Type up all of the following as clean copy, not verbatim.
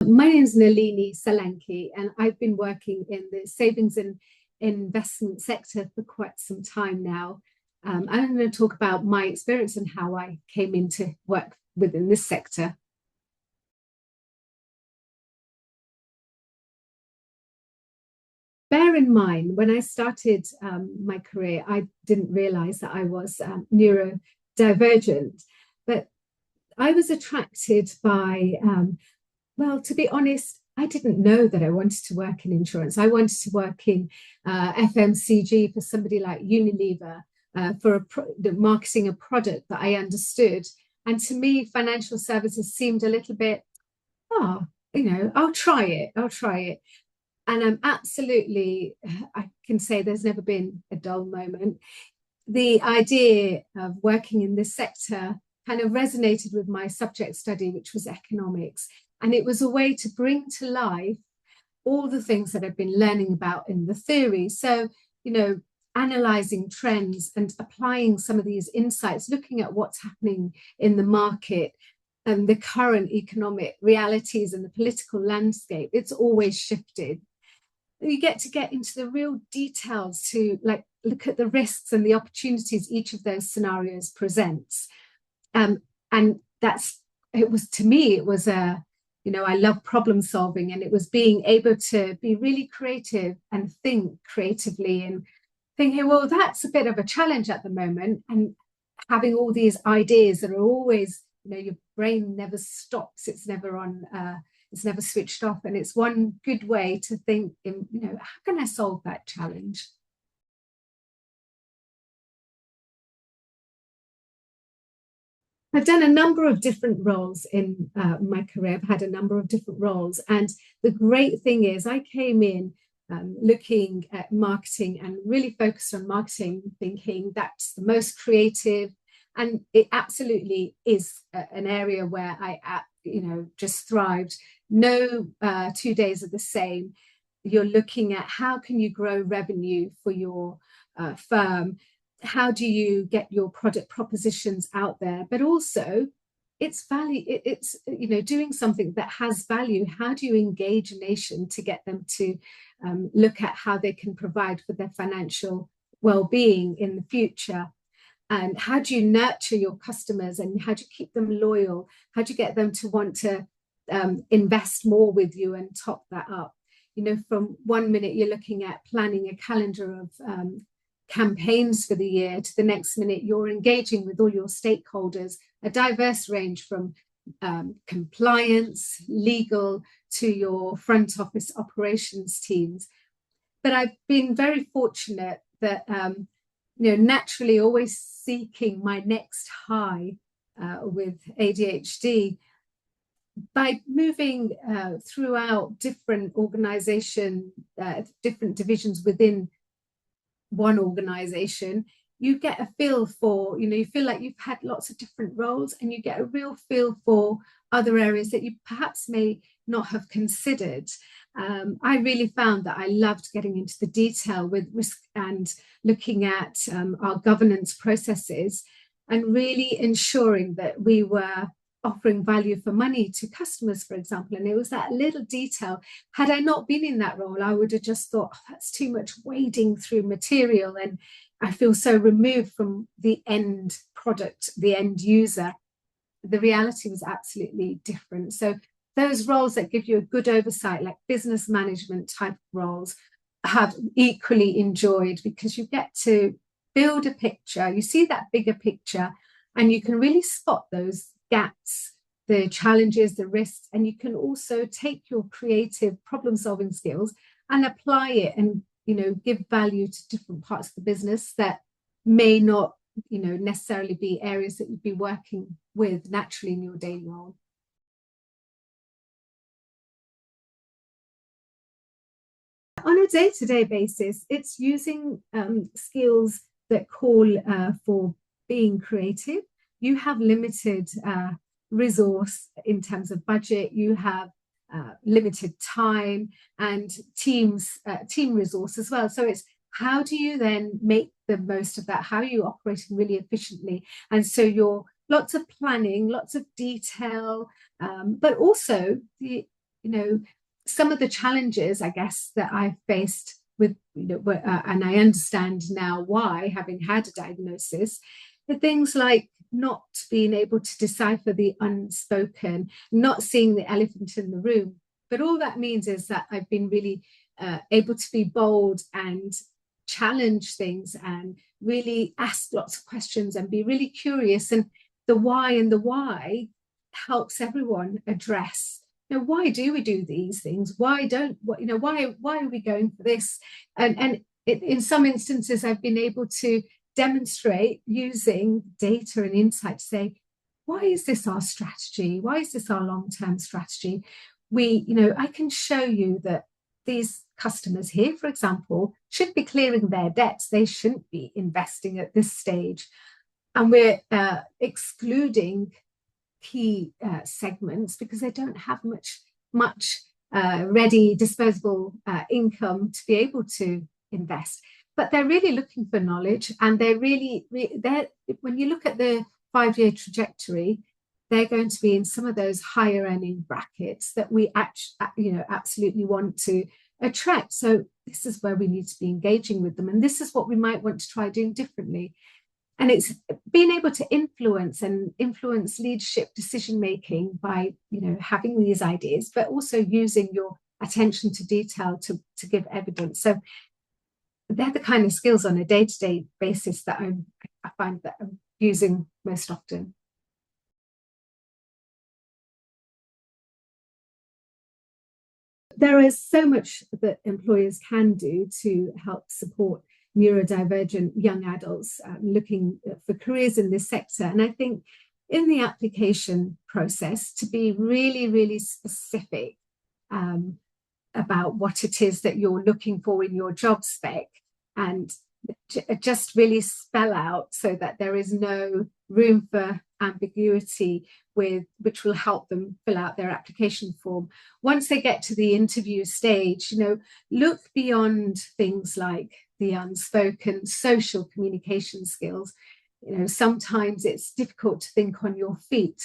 My name is Nalini Solanki, and I've been working in the savings and investment sector for quite some time now. I'm going to talk about my experience and how I came into work within this sector. Bear in mind, when I started my career, I didn't realize that I was neurodivergent, but I was attracted by well, to be honest, I didn't know that I wanted to work in insurance. I wanted to work in FMCG for somebody like Unilever, for marketing a product that I understood. And to me, financial services seemed a little bit, oh, I'll try it. I'll try it. And I'm absolutely, I can say there's never been a dull moment. The idea of working in this sector kind of resonated with my subject study, which was economics. And it was a way to bring to life all the things that I've been learning about in the theory. So, analyzing trends and applying some of these insights, looking at what's happening in the market and the current economic realities and the political landscape. It's always shifted. You get to get into the real details to look at the risks and the opportunities each of those scenarios presents. And it was, to me, it was I love problem solving, and it was being able to be really creative and think creatively and thinking, well, that's a bit of a challenge at the moment. And having all these ideas that are always, your brain never stops. It's never on, it's never switched off. And it's one good way to think, how can I solve that challenge? I've done a number of different roles in my career. I've had a number of different roles. And the great thing is, I came in looking at marketing and really focused on marketing, thinking that's the most creative. And it absolutely is an area where I, just thrived. No 2 days are the same. You're looking at how can you grow revenue for your firm? How do you get your product propositions out there? But also, it's value. It's doing something that has value. How do you engage a nation to get them to look at how they can provide for their financial well-being in the future? And how do you nurture your customers, and how do you keep them loyal? How do you get them to want to invest more with you and top that up? From one minute you're looking at planning a calendar of campaigns for the year, to the next minute you're engaging with all your stakeholders, a diverse range from compliance, legal, to your front office operations teams. But I've been very fortunate that naturally always seeking my next high with ADHD. By moving throughout different organization, different divisions within one organization, you get a feel for, you feel like you've had lots of different roles, and you get a real feel for other areas that you perhaps may not have considered. I really found that I loved getting into the detail with risk and looking at our governance processes, and really ensuring that we were offering value for money to customers, for example. And it was that little detail. Had I not been in that role, I would have just thought, oh, that's too much wading through material, and I feel so removed from the end product, the end user. The reality was absolutely different. So those roles that give you a good oversight, like business management type roles, have equally enjoyed, because you get to build a picture, you see that bigger picture, and you can really spot those gaps, the challenges, the risks, and you can also take your creative problem solving skills and apply it, and give value to different parts of the business that may not necessarily be areas that you'd be working with naturally in your daily role. On a day-to-day basis, it's using skills that call for being creative. You have limited resource in terms of budget. You have limited time and team resource as well. So it's, how do you then make the most of that? How are you operating really efficiently? And so you're lots of planning, lots of detail, but also some of the challenges, I guess, that I've faced with, and I understand now why, having had a diagnosis, the things like not being able to decipher the unspoken, not seeing the elephant in the room. But all that means is that I've been really able to be bold and challenge things and really ask lots of questions and be really curious. And the why helps everyone address, why do we do these things? Why are we going for this? And in some instances, I've been able to demonstrate using data and insight to say, why is this our strategy? Why is this our long-term strategy? I can show you that these customers here, for example, should be clearing their debts. They shouldn't be investing at this stage. And we're excluding key segments because they don't have much ready disposable income to be able to invest. But they're really looking for knowledge, and they're when you look at the 5-year trajectory, they're going to be in some of those higher earning brackets that we absolutely want to attract. So this is where we need to be engaging with them, and this is what we might want to try doing differently. And it's being able to influence leadership decision making by having these ideas, but also using your attention to detail to give evidence. So they're the kind of skills on a day-to-day basis that I find that I'm using most often. There is so much that employers can do to help support neurodivergent young adults looking for careers in this sector. And I think in the application process, to be really, really specific about what it is that you're looking for in your job spec, and just really spell out so that there is no room for ambiguity, which will help them fill out their application form. Once they get to the interview stage, look beyond things like the unspoken social communication skills. Sometimes it's difficult to think on your feet.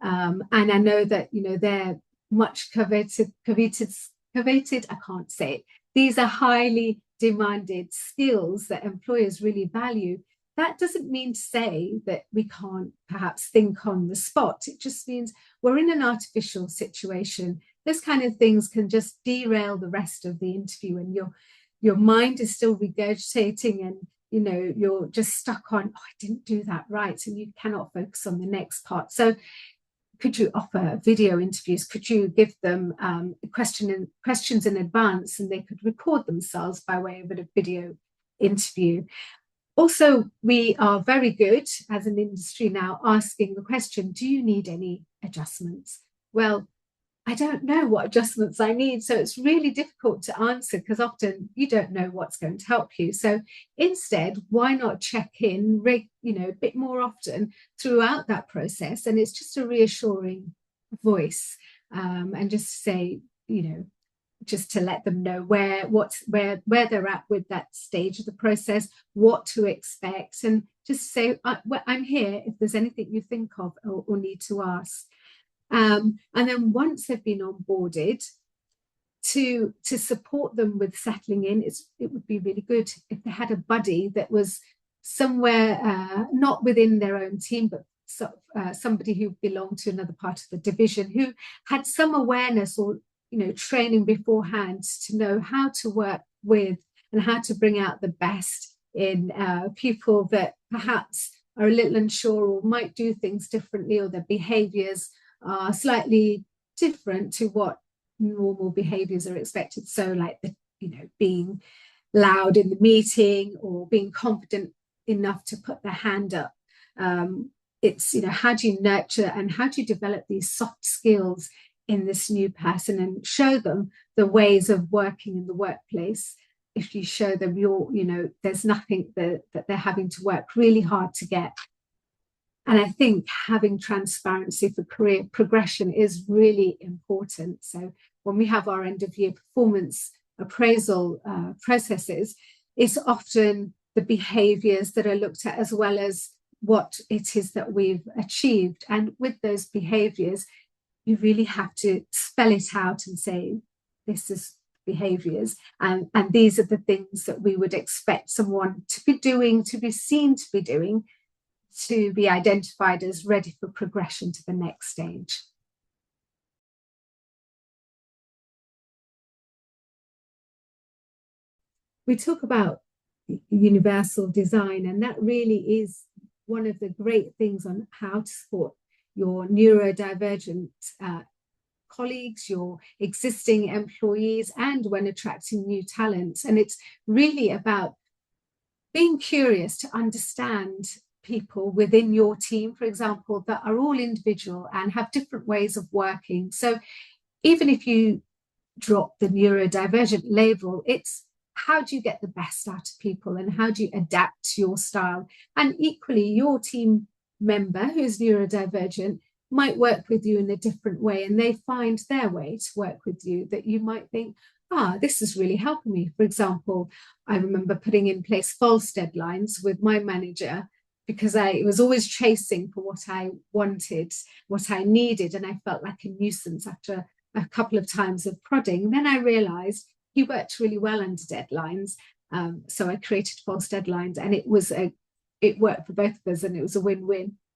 And I know that, they're much coveted, I can't say it. These are highly demanded skills that employers really value. That doesn't mean to say that we can't perhaps think on the spot. It just means we're in an artificial situation. Those kind of things can just derail the rest of the interview, and your mind is still regurgitating, and you're just stuck on, I didn't do that right, and you cannot focus on the next part. So could you offer video interviews? Could you give them questions in advance, and they could record themselves by way of a video interview? Also, we are very good as an industry now asking the question, do you need any adjustments? Well, I don't know what adjustments I need. So it's really difficult to answer because often you don't know what's going to help you. So instead, why not check in, a bit more often throughout that process? And it's just a reassuring voice, and just say, just to let them know where they're at with that stage of the process, what to expect, and just say, I'm here if there's anything you think of or need to ask. And then once they've been onboarded, to support them with settling in, it would be really good if they had a buddy that was somewhere not within their own team, but somebody who belonged to another part of the division, who had some awareness or training beforehand to know how to work with and how to bring out the best in people that perhaps are a little unsure or might do things differently, or their behaviors are slightly different to what normal behaviors are expected. So like being loud in the meeting or being confident enough to put their hand up. It's, how do you nurture and how do you develop these soft skills in this new person and show them the ways of working in the workplace? If you show them there's nothing that they're having to work really hard to get. And I think having transparency for career progression is really important. So when we have our end of year performance appraisal processes, it's often the behaviors that are looked at as well as what it is that we've achieved. And with those behaviors, you really have to spell it out and say, this is behaviors, and these are the things that we would expect someone to be doing, to be seen to be doing, to be identified as ready for progression to the next stage. We talk about universal design, and that really is one of the great things on how to support your neurodivergent colleagues, your existing employees, and when attracting new talents. And it's really about being curious to understand people within your team, for example, that are all individual and have different ways of working. So even if you drop the neurodivergent label, it's how do you get the best out of people and how do you adapt your style? And equally, your team member who's neurodivergent might work with you in a different way, and they find their way to work with you that you might think, this is really helping me. For example, I remember putting in place false deadlines with my manager because I was always chasing for what I wanted, what I needed, and I felt like a nuisance after a couple of times of prodding. Then I realized he worked really well under deadlines. So I created false deadlines, and it worked for both of us, and it was a win-win.